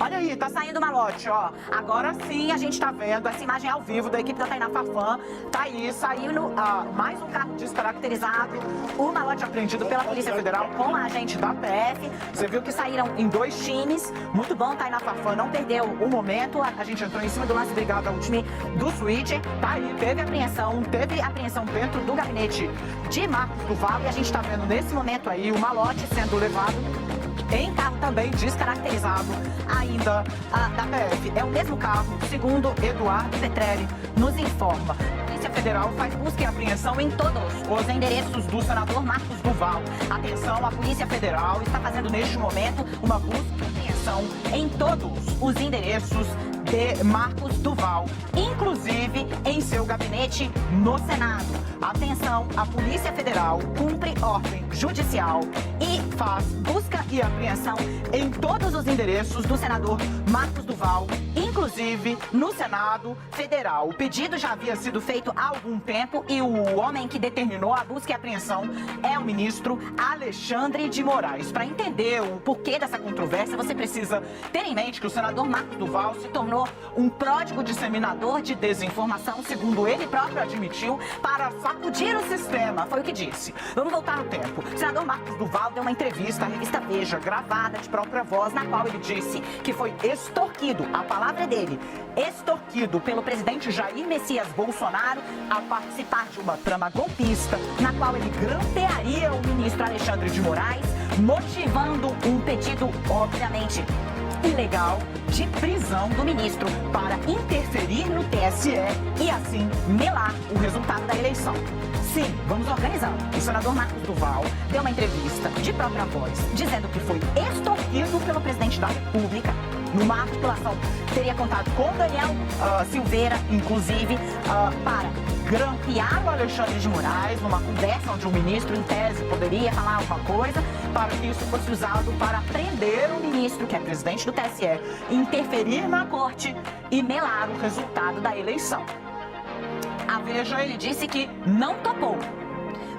Olha aí, tá saindo o malote, ó. Agora sim a gente tá vendo essa imagem ao vivo da equipe da Tainá Farfan. Tá aí, saindo mais um carro descaracterizado. O malote apreendido pela Polícia Federal com a agente da PF. Você viu que saíram em 2 times. Muito bom, Tainá Farfan não perdeu o momento. A gente entrou em cima do lance brigado ao time do Switch. Tá aí, teve apreensão dentro do gabinete de Marcos Duval. E a gente tá vendo nesse momento aí o malote sendo levado em carro também descaracterizado ainda da PF. É o mesmo carro, segundo Eduardo Petrelli nos informa. A Polícia Federal faz busca e apreensão em todos os endereços do senador Marcos Duval. Atenção, a Polícia Federal está fazendo neste momento uma busca e apreensão em todos os endereços de Marcos Duval, inclusive em seu gabinete no Senado. Atenção, a Polícia Federal cumpre ordem judicial e faz busca e apreensão em todos os endereços do senador Marcos Duval, inclusive no Senado Federal. O pedido já havia sido feito há algum tempo e o homem que determinou a busca e apreensão é o ministro Alexandre de Moraes. Para entender o porquê dessa controvérsia, você precisa ter em mente que o senador Marcos Duval se tornou um pródigo disseminador de desinformação, segundo ele próprio admitiu, para sacudir o sistema. Foi o que disse. Vamos voltar no tempo. O senador Marcos Duval deu uma entrevista à revista Veja, gravada de própria voz, na qual ele disse que foi extorquido, a palavra dele, extorquido pelo presidente Jair Messias Bolsonaro a participar de uma trama golpista, na qual ele grampearia o ministro Alexandre de Moraes, motivando um pedido, obviamente, ilegal de prisão do ministro para interferir no TSE e assim melar o resultado da eleição. Sim, vamos organizando. O senador Marcos Duval deu uma entrevista de própria voz, dizendo que foi extorquido pelo presidente da República numa articulação que teria contado com Daniel Silveira, inclusive, para grampear o Alexandre de Moraes numa conversa onde o ministro, em tese, poderia falar alguma coisa, para que isso fosse usado para prender o ministro, que é presidente do TSE, interferir na corte e melar o resultado da eleição. A Veja, ele disse que não topou.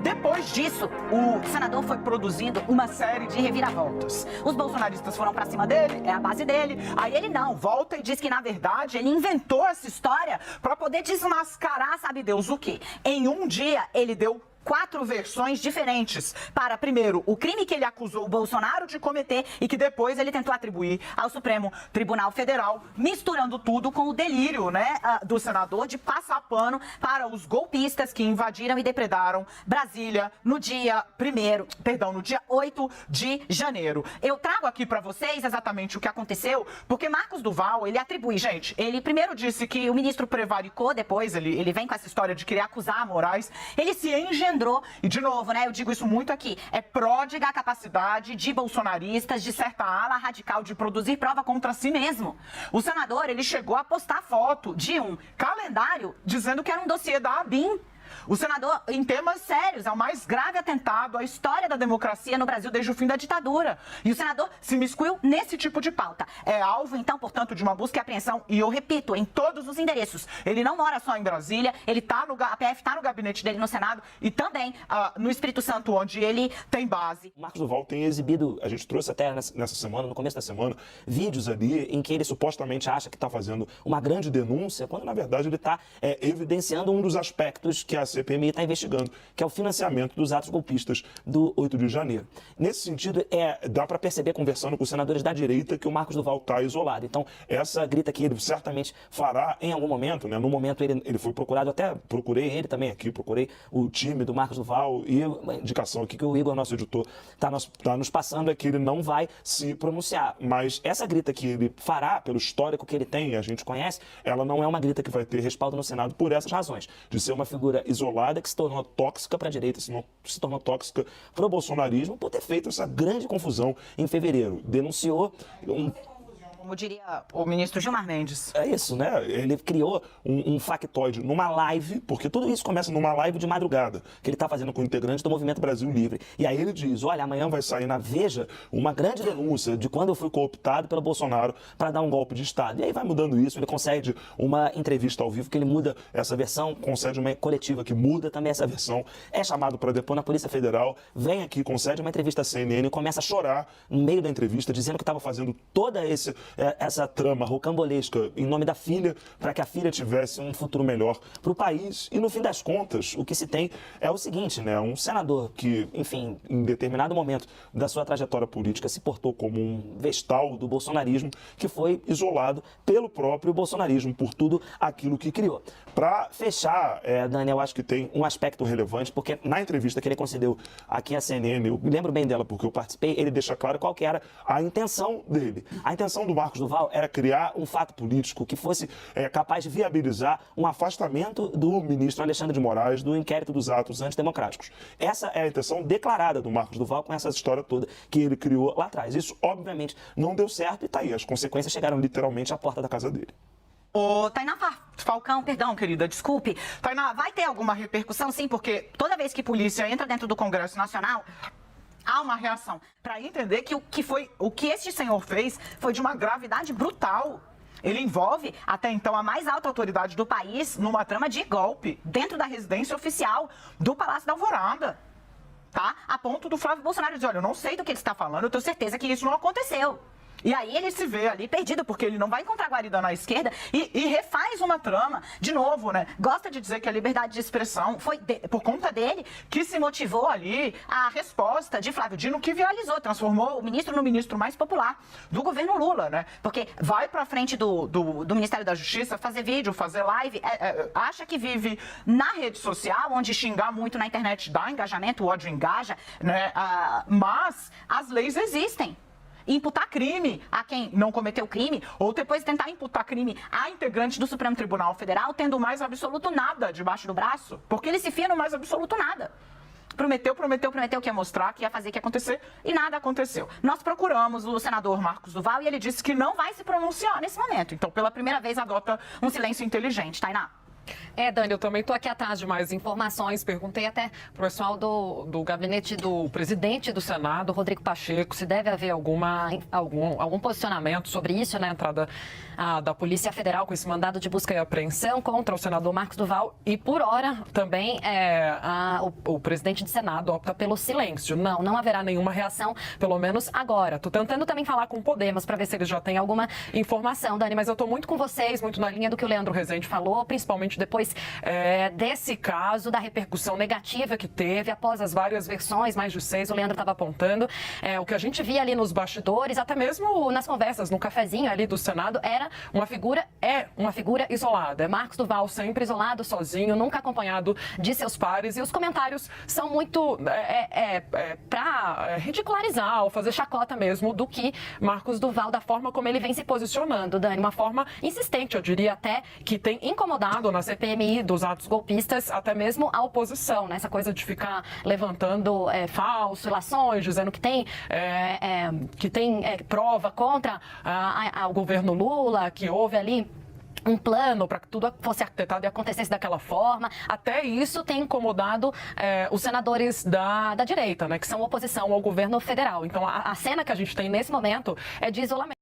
Depois disso, o senador foi produzindo uma série de reviravoltas. Os bolsonaristas foram pra cima dele, é a base dele. Aí ele não, volta e diz que, na verdade, ele inventou essa história pra poder desmascarar, sabe Deus o quê? Em um dia, ele deu 4 versões diferentes para, primeiro, o crime que ele acusou o Bolsonaro de cometer e que depois ele tentou atribuir ao Supremo Tribunal Federal, misturando tudo com o delírio, né, do senador de passar pano para os golpistas que invadiram e depredaram Brasília no dia 8 de janeiro. Eu trago aqui para vocês exatamente o que aconteceu, porque Marcos Duval, ele atribui, gente, ele primeiro disse que o ministro prevaricou, depois ele vem com essa história de querer acusar Moraes, ele se engendrou. E, de novo, né, eu digo isso muito aqui, é pródiga a capacidade de bolsonaristas, de certa ala radical, de produzir prova contra si mesmo. O senador, ele chegou a postar foto de um calendário dizendo que era um dossiê da ABIN. O senador, em temas sérios, é o mais grave atentado à história da democracia no Brasil desde o fim da ditadura. E o senador se miscuiu nesse tipo de pauta. É alvo, então, portanto, de uma busca e apreensão, e eu repito, em todos os endereços. Ele não mora só em Brasília, a PF está no gabinete dele no Senado e também no Espírito Santo, onde ele tem base. O Marcos Duval tem exibido, a gente trouxe até nessa semana, no começo da semana, vídeos ali em que ele supostamente acha que está fazendo uma grande denúncia, quando na verdade ele está evidenciando um dos aspectos que a CPMI está investigando, que é o financiamento dos atos golpistas do 8 de janeiro. Nesse sentido, dá para perceber, conversando com os senadores da direita, que o Marcos Duval está isolado. Então, essa grita que ele certamente fará em algum momento, né? No momento ele foi procurado, até procurei ele também aqui, procurei o time do Marcos Duval, e uma indicação aqui que o Igor, nosso editor, está nos passando é que ele não vai se pronunciar. Mas essa grita que ele fará, pelo histórico que ele tem, a gente conhece, ela não é uma grita que vai ter respaldo no Senado por essas razões, de ser uma figura isolada que se tornou tóxica para a direita, se tornou tóxica para o bolsonarismo por ter feito essa grande confusão em fevereiro. Denunciou como diria o ministro Gilmar Mendes. É isso, né? Ele criou um factoide numa live, porque tudo isso começa numa live de madrugada, que ele está fazendo com integrantes do Movimento Brasil Livre. E aí ele diz, olha, amanhã vai sair na Veja uma grande denúncia de quando eu fui cooptado pelo Bolsonaro para dar um golpe de Estado. E aí vai mudando isso, ele concede uma entrevista ao vivo que ele muda essa versão, concede uma coletiva que muda também essa versão, é chamado para depor na Polícia Federal, vem aqui, concede uma entrevista à CNN e começa a chorar no meio da entrevista, dizendo que estava fazendo toda essa trama rocambolesca em nome da filha, para que a filha tivesse um futuro melhor para o país. E no fim das contas, o que se tem é o seguinte, né? Um senador que, enfim, em determinado momento da sua trajetória política se portou como um vestal do bolsonarismo, que foi isolado pelo próprio bolsonarismo, por tudo aquilo que criou. Para fechar, Dani, eu acho que tem um aspecto relevante, porque na entrevista que ele concedeu aqui à CNN, eu me lembro bem dela porque eu participei, ele deixa claro qual que era a intenção dele. A intenção do Marcos Duval era criar um fato político que fosse capaz de viabilizar um afastamento do ministro Alexandre de Moraes do inquérito dos atos antidemocráticos. Essa é a intenção declarada do Marcos Duval com essa história toda que ele criou lá atrás. Isso, obviamente, não deu certo e tá aí. As consequências chegaram literalmente à porta da casa dele. Ô, Tainá Falcão, perdão, querida, desculpe. Tainá, vai ter alguma repercussão? Sim, porque toda vez que polícia entra dentro do Congresso Nacional, há uma reação. Para entender que o que este senhor fez foi de uma gravidade brutal. Ele envolve, até então, a mais alta autoridade do país numa trama de golpe dentro da residência oficial do Palácio da Alvorada. Tá? A ponto do Flávio Bolsonaro dizer, olha, eu não sei do que ele está falando, eu tenho certeza que isso não aconteceu. E aí ele se vê ali perdido, porque ele não vai encontrar guarida na esquerda e refaz uma trama. De novo, né? Gosta de dizer que a liberdade de expressão foi por conta dele que se motivou ali a resposta de Flávio Dino, que viralizou, transformou o ministro no ministro mais popular do governo Lula, né? Porque vai pra frente do Ministério da Justiça fazer vídeo, fazer live, acha que vive na rede social, onde xingar muito na internet dá engajamento, o ódio engaja, né? Mas as leis existem. Imputar crime a quem não cometeu crime, ou depois tentar imputar crime a integrante do Supremo Tribunal Federal, tendo o mais absoluto nada debaixo do braço, porque ele se fia no mais absoluto nada. Prometeu que ia mostrar, que ia fazer, que ia acontecer, e nada aconteceu. Nós procuramos o senador Marcos Duval e ele disse que não vai se pronunciar nesse momento. Então, pela primeira vez, adota um silêncio inteligente. Tainá? Dani, eu também estou aqui atrás de mais informações. Perguntei até para o pessoal do gabinete do presidente do Senado, Rodrigo Pacheco, se deve haver algum posicionamento sobre isso, né? A entrada da Polícia Federal com esse mandado de busca e apreensão contra o senador Marcos Duval. E, por hora, também o presidente do Senado opta pelo silêncio. Não haverá nenhuma reação, pelo menos agora. Estou tentando também falar com o Podemos para ver se eles já têm alguma informação, Dani, mas eu estou muito com vocês, muito na linha do que o Leandro Rezende falou, principalmente depois desse caso, da repercussão negativa que teve após as várias versões, mais de 6, o Leandro estava apontando. O que a gente via ali nos bastidores, até mesmo nas conversas, no cafezinho ali do Senado, era uma figura isolada. Marcos Duval sempre isolado, sozinho, nunca acompanhado de seus pares, e os comentários são muito para ridicularizar ou fazer chacota mesmo do que Marcos Duval, da forma como ele vem se posicionando, Dani, uma forma insistente, eu diria até, que tem incomodado na CPMI dos atos golpistas, até mesmo a oposição, né? Essa coisa de ficar levantando falsificações, dizendo que tem prova contra o governo Lula, que houve ali um plano para que tudo fosse arquitetado e acontecesse daquela forma. Até isso tem incomodado os senadores da direita, né? Que são oposição ao governo federal. Então, a cena que a gente tem nesse momento é de isolamento.